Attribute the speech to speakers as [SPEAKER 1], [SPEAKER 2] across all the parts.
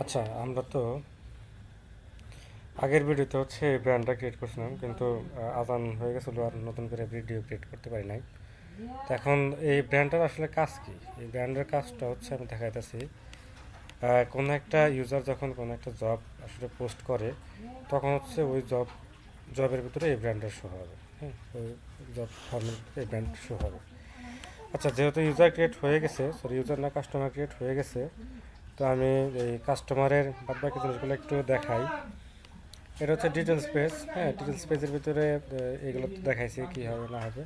[SPEAKER 1] আচ্ছা, আমরা তো আগের ভিডিওতে হচ্ছে এই ব্র্যান্ডটা ক্রিয়েট করছিলাম, কিন্তু আজান হয়ে গেছিলো আর নতুন করে ভিডিও ক্রিয়েট করতে পারি নাই। তো এখন এই ব্র্যান্ডটার আসলে কাজ কি? এই ব্র্যান্ডের কাজটা হচ্ছে আমি দেখাইতেছি। কোনো একটা ইউজার যখন কোনো একটা জব আসলে পোস্ট করে, তখন হচ্ছে ওই জবের ভিতরে এই ব্র্যান্ডের শো হবে। হ্যাঁ, ওই জব ফর্মের ভিতরে এই ব্র্যান্ড শো হবে। আচ্ছা, যেহেতু ইউজার ক্রিয়েট হয়ে গেছে, সরি ইউজার না কাস্টমার ক্রিয়েট হয়ে গেছে, তো আমি এই কাস্টমারের বাদবাকি জিনিসগুলো একটু দেখাই। এটা হচ্ছে ডিটেলস পেজ। হ্যাঁ, ডিটেলস পেজের ভিতরে এগুলো তো দেখাইছি কী হবে না হবে।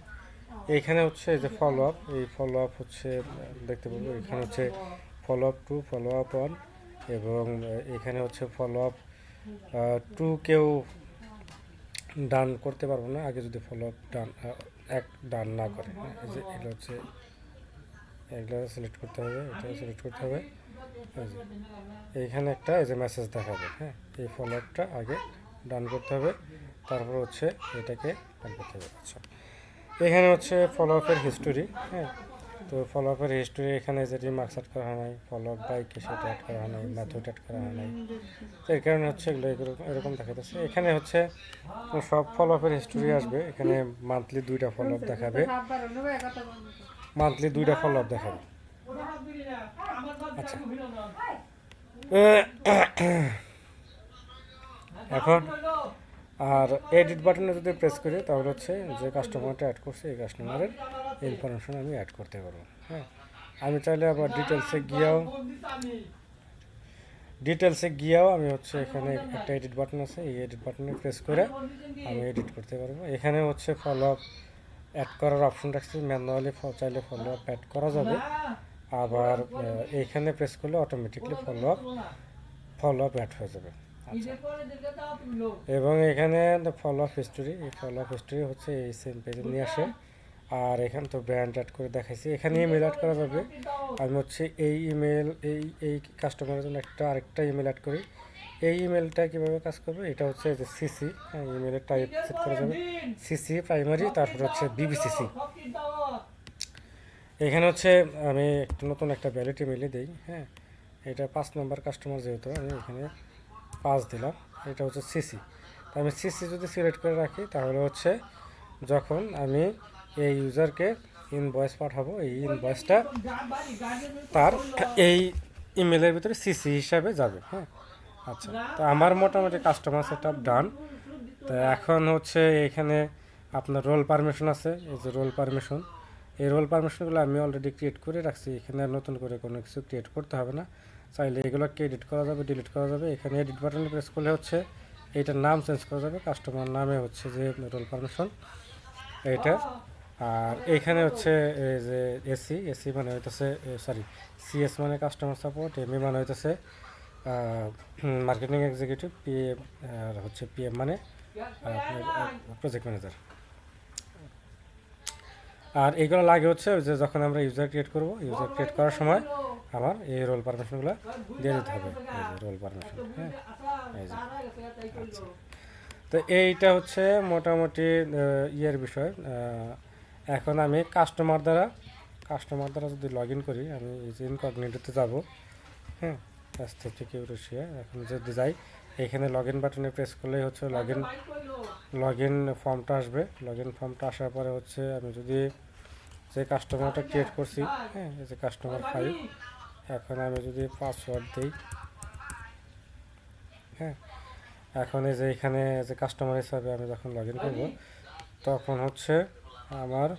[SPEAKER 1] এইখানে হচ্ছে এই যে ফলো আপ, এই ফলো আপ হচ্ছে দেখতে পাবো। এখানে হচ্ছে follow up to, follow up on, এবং এখানে হচ্ছে ফলো আপ টু কেউ ডান করতে পারবো না আগে যদি ফলো আপ ডান না করে। হ্যাঁ, এই যে এগুলো হচ্ছে, এগুলো সিলেক্ট করতে হবে, এটা সিলেক্ট করতে হবে। এইখানে একটা এই যে মেসেজ দেখাবে। হ্যাঁ, এই ফলো আপটা আগে ডান করতে হবে, তারপর হচ্ছে এটাকে ডান করতে হবে। আচ্ছা, এখানে হচ্ছে ফলো আপের হিস্টোরি। হ্যাঁ, তো ফলো আপের হিস্টোরি এখানে যে রিমার্কস অ্যাড করা হয় নাই, ফলো আপ বাইকে সেটা অ্যাড করা হয় নাই, মেথড অ্যাড করা হয় নাই। তো এই কারণে হচ্ছে এগুলো এরকম দেখাতেছে। এখানে হচ্ছে সব ফলো আপের হিস্টোরি আসবে। এখানে মান্থলি 2টা ফলো আপ দেখাবে, মান্থলি 2টা ফলো আপ দেখাবে। আচ্ছা, এখন আর এডিট বাটনে যদি প্রেস করি তাহলে হচ্ছে যে কাস্টমারটা অ্যাড করছে এই কাস্টমারের ইনফরমেশন আমি অ্যাড করতে পারবো। হ্যাঁ, আমি চাইলে আবার ডিটেলসে গিয়েও আমি হচ্ছে এখানে একটা এডিট বাটন আছে, এই এডিট বাটনে প্রেস করে আমি এডিট করতে পারবো। এখানে হচ্ছে ফলো আপ অ্যাড করার অপশন রাখছি, ম্যানুয়ালি চাইলে ফলো আপ অ্যাড করা যাবে। আবার এইখানে প্রেস করলে অটোমেটিকলি ফলো আপ অ্যাড হয়ে যাবে। আচ্ছা, এবং এখানে ফলো আপ হিস্টোরি, এই ফলো আপ হিস্টোরি হচ্ছে এই সেম পেজে নিয়ে আসে। আর এখানে তো ব্র্যান্ড অ্যাড করে দেখাইছি, এখানে ইমেল অ্যাড করা যাবে। আমি হচ্ছে এই ইমেল এই কাস্টমারের জন্য আরেকটা ইমেল অ্যাড করি। এই ইমেলটা কীভাবে কাজ করবে, এটা হচ্ছে যে সিসি। হ্যাঁ, ইমেলের টাইপ সেট করা যাবে সিসি প্রাইমারি, তারপর হচ্ছে বিবিসিসি। এখানে হচ্ছে আমি নতুন একটা ভ্যালিড ইমেলে দিই। হ্যাঁ, এটা 5 নম্বর কাস্টমার, যেহেতু আমি এখানে 5 দিলাম। এটা হচ্ছে সিসি। তো আমি সিসি যদি সিলেক্ট করে রাখি তাহলে হচ্ছে যখন আমি এই ইউজারকে ইনভয়েস পাঠাবো, এই ইনভয়েসটা তার এই ইমেলের ভিতরে সিসি হিসাবে যাবে। হ্যাঁ, আচ্ছা, তো আমার মোটামুটি কাস্টমার সেট আপ ডান। তো এখন হচ্ছে এখানে আপনার রোল পারমিশন আছে, এই যে রোল পারমিশন, এই রোল পারমিশনগুলো আমি অলরেডি ক্রিয়েট করে রাখছি। এখানে আর নতুন করে কোনো কিছু ক্রিয়েট করতে হবে না। চাইলে এগুলোকে এডিট করা যাবে, ডিলিট করা যাবে। এখানে এডিট বাটনে প্রেস করলে হচ্ছে এইটার নাম চেঞ্জ করা যাবে, কাস্টমার নামে হচ্ছে যে রোল পারমিশন এইটা। আর এইখানে হচ্ছে এই যে এসি মানে হইতেছে, সরি, সিএস মানে কাস্টমার সাপোর্ট, এমএ মানে হইতেছে মার্কেটিং এক্সিকিউটিভ, পিএম আর হচ্ছে পিএম মানে আপনার প্রজেক্ট ম্যানেজার। আর এইগুলো লাগে হচ্ছে ওই যে যখন আমরা ইউজার ক্রিয়েট করব, ইউজার ক্রিয়েট করার সময় আমার এই রোল পারমিশনগুলো দিয়ে দিতে হবে। এই যে রোল পারমিশন। হ্যাঁ, এই যে আচ্ছা, তো এইটা হচ্ছে মোটামুটি ইয়ের বিষয়। এখন আমি কাস্টমার দ্বারা যদি লগ ইন করি, আমি এই যে ইনকগনিটোতে যাব। হ্যাঁ, অ্যাস্থেটিক ইউরেশিয়া এখন যদি যাই, এখানে লগ ইন বাটনে প্রেস করলেই হচ্ছে লগ ইন ফর্মটা আসবে। লগ ইন ফর্মটা আসার পরে হচ্ছে আমি যদি যে কাস্টমারটা ক্রিয়েট করছি, হ্যাঁ, এই যে কাস্টমার 5, এখন আমি যদি পাসওয়ার্ড দিই, হ্যাঁ, এখন এই যে এখানে যে কাস্টমার হিসাবে আমি যখন লগ ইন করবো তখন হচ্ছে আমার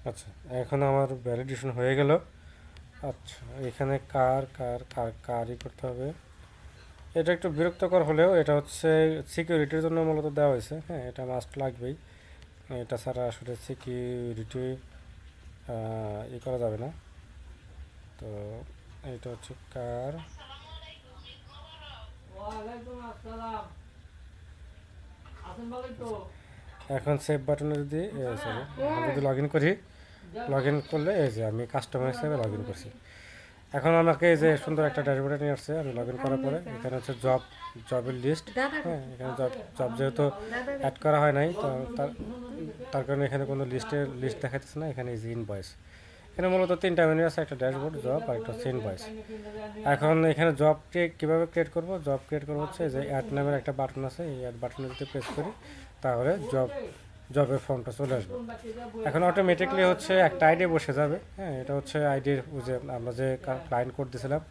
[SPEAKER 1] আচ্ছা, এখন আমার ভ্যালিডেশন হয়ে গেল। আচ্ছা, এখানে কারই করতে হবে। এটা একটু বিরক্তকর হলেও এটা হচ্ছে সিকিউরিটির জন্য মূলত দেওয়া হয়েছে। হ্যাঁ, এটা মাস্ট লাগবেই, এটা ছাড়া আসলে সিকিউরিটি করা যাবে না। তো এটা হচ্ছে কার। এখন সেভ বাটনে যদি সরি আমি যদি লগ ইন করি, লগ ইন করলে এই যে আমি কাস্টমার হিসেবে লগ ইন করছি। এখন আমাকে এই যে সুন্দর একটা ড্যাশবোর্ডে নিয়ে আসছে। আমি লগ ইন করার পরে এখানে হচ্ছে জবের লিস্ট। হ্যাঁ, এখানে জব যেহেতু অ্যাড করা হয় নাই, তো তার কারণে এখানে কোনো লিস্ট দেখাচ্ছে না। এখানে ইজি ইনভয়েস, এখানে মূলত 3টা মেনু আছে, একটা ড্যাশবোর্ড, জব আর একটা হচ্ছে ইনভয়েস। এখন এখানে জব কীভাবে ক্রিয়েট করব? জব ক্রিয়েট করবো হচ্ছে যে অ্যাড নামের একটা বাটন আছে, এই অ্যাড বাটনে যদি প্রেস করি তাহলে জবের ফর্মটা চলে আসবে। এখন অটোমেটিকলি হচ্ছে একটা আইডি বসে যাবে। হ্যাঁ, এটা হচ্ছে আইডির যে আমরা যে ক্লায়েন্ট কোড দিয়েছিলাম,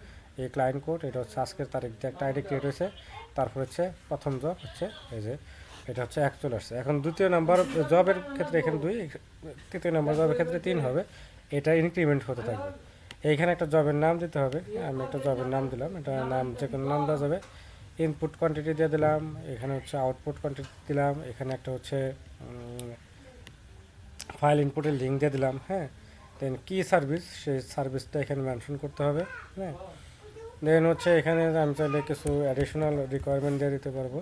[SPEAKER 1] এই ক্লায়েন্ট কোড, এটা হচ্ছে আজকের তারিখ দিয়ে একটা আইডি ক্রিয়েট হয়েছে। তারপর হচ্ছে প্রথম জব হচ্ছে এই যে এটা হচ্ছে 1 চলে আসছে। এখন দ্বিতীয় নাম্বার জবের ক্ষেত্রে এখানে 2, তৃতীয় নাম্বার জবের ক্ষেত্রে 3 হবে। এটা ইনক্রিমেন্ট হতে থাকবে। এইখানে একটা জবের নাম দিতে হবে। আমি একটা জবের নাম দিলাম, এটা নাম যে কোনো নাম দেওয়া যাবে। ইনপুট কোয়ান্টিটি দিয়ে দিলাম, এখানে হচ্ছে আউটপুট কোয়ান্টিটি দিলাম, এখানে একটা হচ্ছে ফাইল ইনপুটের লিঙ্ক দিয়ে দিলাম। হ্যাঁ, দেন কি সার্ভিস, সেই সার্ভিসটা এখানে মেনশন করতে হবে। হ্যাঁ, দেন হচ্ছে এখানে আমি চাইলে কিছু অ্যাডিশনাল রিকোয়ারমেন্ট দিয়ে দিতে পারবো।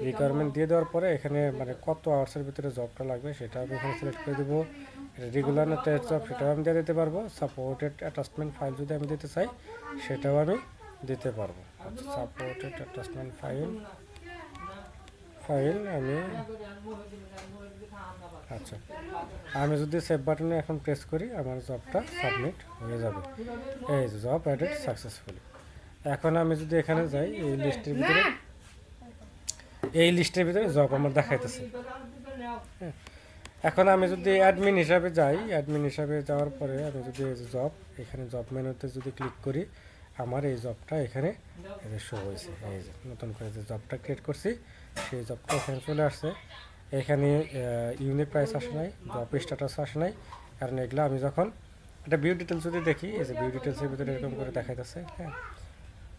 [SPEAKER 1] রিকোয়ারমেন্ট দিয়ে দেওয়ার পরে এখানে মানে কত আওয়ার্সের ভিতরে জবটা লাগবে সেটা আমি এখানে সিলেক্ট করে দেবো। রেগুলার না টেস্ট জব সেটাও আমি দিয়ে দিতে পারবো। সাপোর্টেড অ্যাটাচমেন্ট ফাইল যদি আমি দিতে চাই সেটাও আমি দিতে পারবো। আচ্ছা, সাপোর্টেড অ্যাটাচমেন্ট ফাইল আমি আচ্ছা, আমি যদি সেভ বাটনে এখন প্রেস করি আমার জবটা সাবমিট হয়ে যাবে। এই জব অ্যাডেড সাকসেসফুলি। এখন আমি যদি এখানে যাই, এই লিস্টের ভিতরে জব আমার দেখাইতেছে। হ্যাঁ, এখন আমি যদি অ্যাডমিন হিসাবে যাই, অ্যাডমিন হিসাবে যাওয়ার পরে আমি যদি এই জব, এখানে জব মেনুতে যদি ক্লিক করি, আমার এই জবটা এখানে শো হয়েছে। এই যে নতুন করে যে জবটা ক্রিয়েট করছি সেই জবটা এখানে চলে আসছে। এখানে ইউনিক প্রাইস আসে নাই, জব স্ট্যাটাস আসে নাই, কারণ এগুলো আমি যখন একটা ভিউ ডিটেলস যদি দেখি, এই যে ভিউ ডিটেলসের ভিতরে এরকম করে দেখাইতেছে। হ্যাঁ,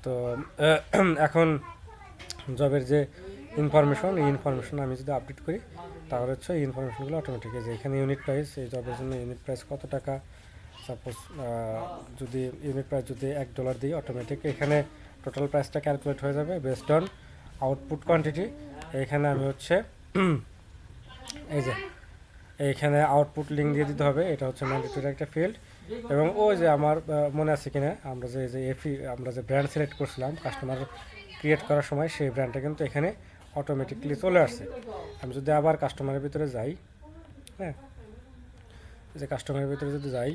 [SPEAKER 1] তো এখন জবের যে ইনফরমেশন, এই ইনফরমেশন আমি যদি আপডেট করি তাহলে হচ্ছে এই ইনফরমেশনগুলো অটোমেটিক, যে এখানে ইউনিট প্রাইস, এই জবের জন্য ইউনিট প্রাইস কত টাকা, সাপোজ যদি ইউনিট প্রাইস যদি $1 দিই, অটোমেটিক এখানে টোটাল প্রাইসটা ক্যালকুলেট হয়ে যাবে বেসড অন আউটপুট কোয়ান্টিটি। এখানে আমি হচ্ছে এই যে এইখানে আউটপুট লিঙ্ক দিয়ে দিতে হবে, এটা হচ্ছে ম্যান্ডেটরি একটা ফিল্ড। এবং ওই যে আমার মনে আছে কিনা, আমরা আমরা যে ব্র্যান্ড সিলেক্ট করছিলাম কাস্টমার ক্রিয়েট করার সময়, সেই ব্র্যান্ডটা কিন্তু এখানে অটোমেটিকলি চলে আসছে। আমি যদি আবার কাস্টমারের ভিতরে যাই, হ্যাঁ, যে কাস্টমারের ভিতরে যদি যাই,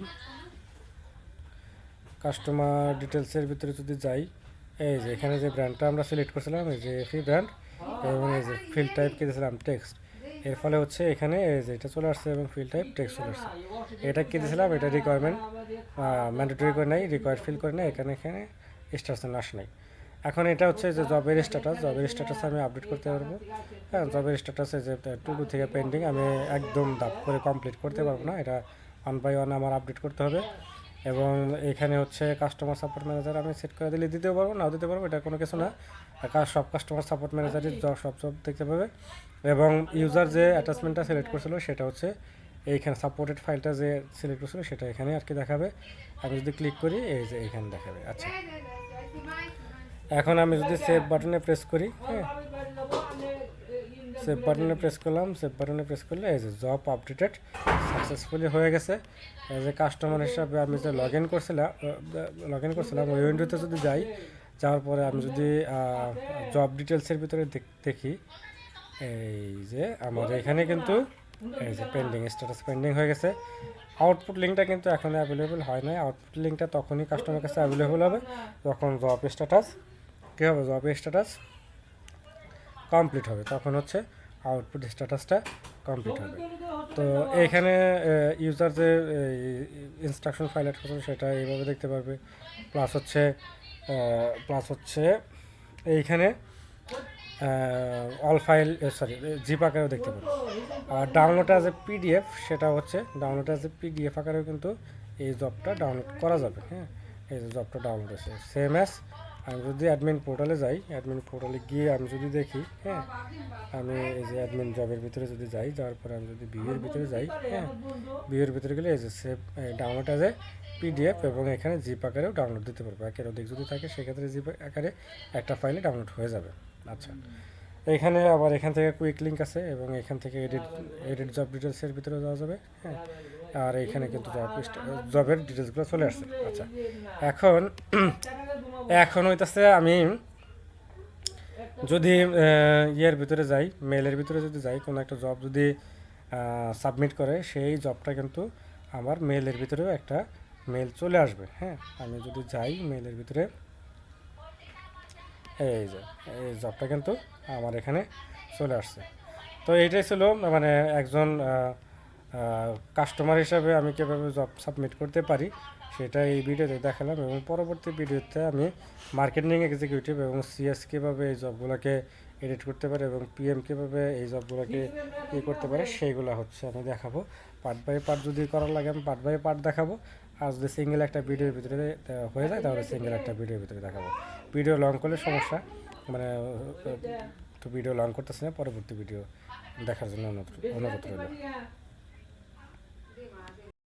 [SPEAKER 1] কাস্টমার ডিটেলসের ভিতরে যদি যাই, এই যে এখানে যে ব্র্যান্ডটা আমরা সিলেক্ট করছিলাম, এই যে এফি ব্র্যান্ড, এবং এই যে ফিল্ড টাইপ কি দিয়েছিলাম টেক্সট, এর ফলে হচ্ছে এখানে এই যে এটা চলে আসছে এবং ফিল্ড টাইপ টেক্সট চলে আসছে। এটা কি দিয়েছিলাম, এটা রিকোয়ারমেন্ট ম্যান্ডেটরি করে নাই, রিকোয়ার্ড ফিল করে নাই, এখানে স্টেটাস আসে নাই। এখন এটা হচ্ছে যে জবের স্ট্যাটাস আমি আপডেট করতে পারবো। হ্যাঁ, জবের স্ট্যাটাসে যে টু থেকে পেন্ডিং, আমি একদম দাপ করে কমপ্লিট করতে পারবো না, এটা 1 বাই 1 আমার আপডেট করতে হবে। এবং এখানে হচ্ছে কাস্টমার সাপোর্ট ম্যানেজার আমি সেট করে দিলে দিতেও পারবো, নাও দিতে পারবো, এটা কোনো কিছু না। সব কাস্টমার সাপোর্ট ম্যানেজারই সব দেখতে পাবে। এবং ইউজার যে অ্যাটাচমেন্টটা সিলেক্ট করছিল সেটা হচ্ছে এইখানে সাপোর্টেড ফাইলটা যে সিলেক্ট করছিল সেটা এখানে আর কি দেখাবে। আমি যদি ক্লিক করি এই যে এইখানে দেখাবে। আচ্ছা, এখন আমি যদি সেভ বাটনে প্রেস করি, হ্যাঁ, সেভ বাটনে প্রেস করলাম, সেভ বাটনে প্রেস করলে এই যে জব আপডেটেড সাকসেসফুলি হয়ে গেছে। এই যে কাস্টমার হিসাবে আমি যে লগ ইন করছিলাম ওই উইন্ডোতে যদি যাই, যাওয়ার পরে আমি যদি জব ডিটেলসের ভিতরে দেখি, এই যে আমার এখানে কিন্তু এই যে পেন্ডিং, স্ট্যাটাস পেন্ডিং হয়ে গেছে। আউটপুট লিঙ্কটা কিন্তু এখনই অ্যাভেলেবেল হয় নাই। আউটপুট লিঙ্কটা তখনই কাস্টমার কাছে অ্যাভেলেবেল হবে যখন জব স্ট্যাটাস কী হবে, জব স্ট্যাটাস কমপ্লিট হবে, তখন হচ্ছে আউটপুট স্ট্যাটাসটা কমপ্লিট হবে। তো এইখানে ইউজার যে ইনস্ট্রাকশন ফাইল অ্যাড করছে সেটা এইভাবে দেখতে পারবে। প্লাস হচ্ছে এইখানে অল ফাইল জিপ আকারেও দেখতে পারবে। আর ডাউনলোড অ্যাজ এ পিডিএফ, সেটা হচ্ছে ডাউনলোড অ্যাজ এ পিডিএফ আকারেও কিন্তু এই জবটা ডাউনলোড করা যাবে। হ্যাঁ, এই যে জবটা ডাউনলোড হয়েছে সেম অ্যাজ আমি যদি অ্যাডমিন পোর্টালে যাই, অ্যাডমিন পোর্টালে গিয়ে আমি যদি দেখি, হ্যাঁ, আমি এই যে অ্যাডমিন জবের ভিতরে যদি যাই, যাওয়ার পরে আমি যদি ভিউয়ের ভিতরে যাই, হ্যাঁ, ভিউয়ের ভিতরে গেলে এই যে save download as a PDF, এবং এখানে জিপ আকারেও ডাউনলোড দিতে পারবো। একের অধিক যদি থাকে সেক্ষেত্রে জিপ আকারে একটা ফাইলে ডাউনলোড হয়ে যাবে। আচ্ছা, এখানে আবার এখান থেকে কুইক লিঙ্ক আছে এবং এখান থেকে এডিট জব ডিটেলসের ভিতরে যাওয়া যাবে। হ্যাঁ, আর এইখানে কিন্তু জবের ডিটেলসগুলো চলে আসছে। আচ্ছা, এখন এখন হইতেছে আমি যদি ইয়ের ভিতরে যাই, মেলের ভিতরে যদি যাই, কোনো একটা জব যদি সাবমিট করে, সেই জবটা কিন্তু আমার মেলের ভিতরেও একটা মেল চলে আসবে। হ্যাঁ, আমি যদি যাই মেলের ভিতরে, এই যে এই জবটা কিন্তু আমার এখানে চলে আসছে। তো এইটাই ছিল মানে একজন কাস্টমার হিসাবে আমি কীভাবে জব সাবমিট করতে পারি সেটা এই ভিডিওতে দেখালাম, এবং পরবর্তী ভিডিওতে আমি মার্কেটিং এক্সিকিউটিভ এবং সিএস কীভাবে এই জবগুলোকে এডিট করতে পারে এবং পিএম কীভাবে এই জবগুলোকে করতে পারে সেইগুলো হচ্ছে আমি দেখাবো। পার্ট বাই পার্ট যদি করার লাগে আমি পার্ট বাই পার্ট দেখাবো, আর যদি সিঙ্গেল একটা ভিডিওর ভিতরে হয়ে যায় তাহলে সিঙ্গেল একটা ভিডিওর ভিতরে দেখাবো। ভিডিও লং করলে সমস্যা, মানে তো ভিডিও লং করতেছি না, পরবর্তী ভিডিও দেখার জন্য অনুরোধ রইল।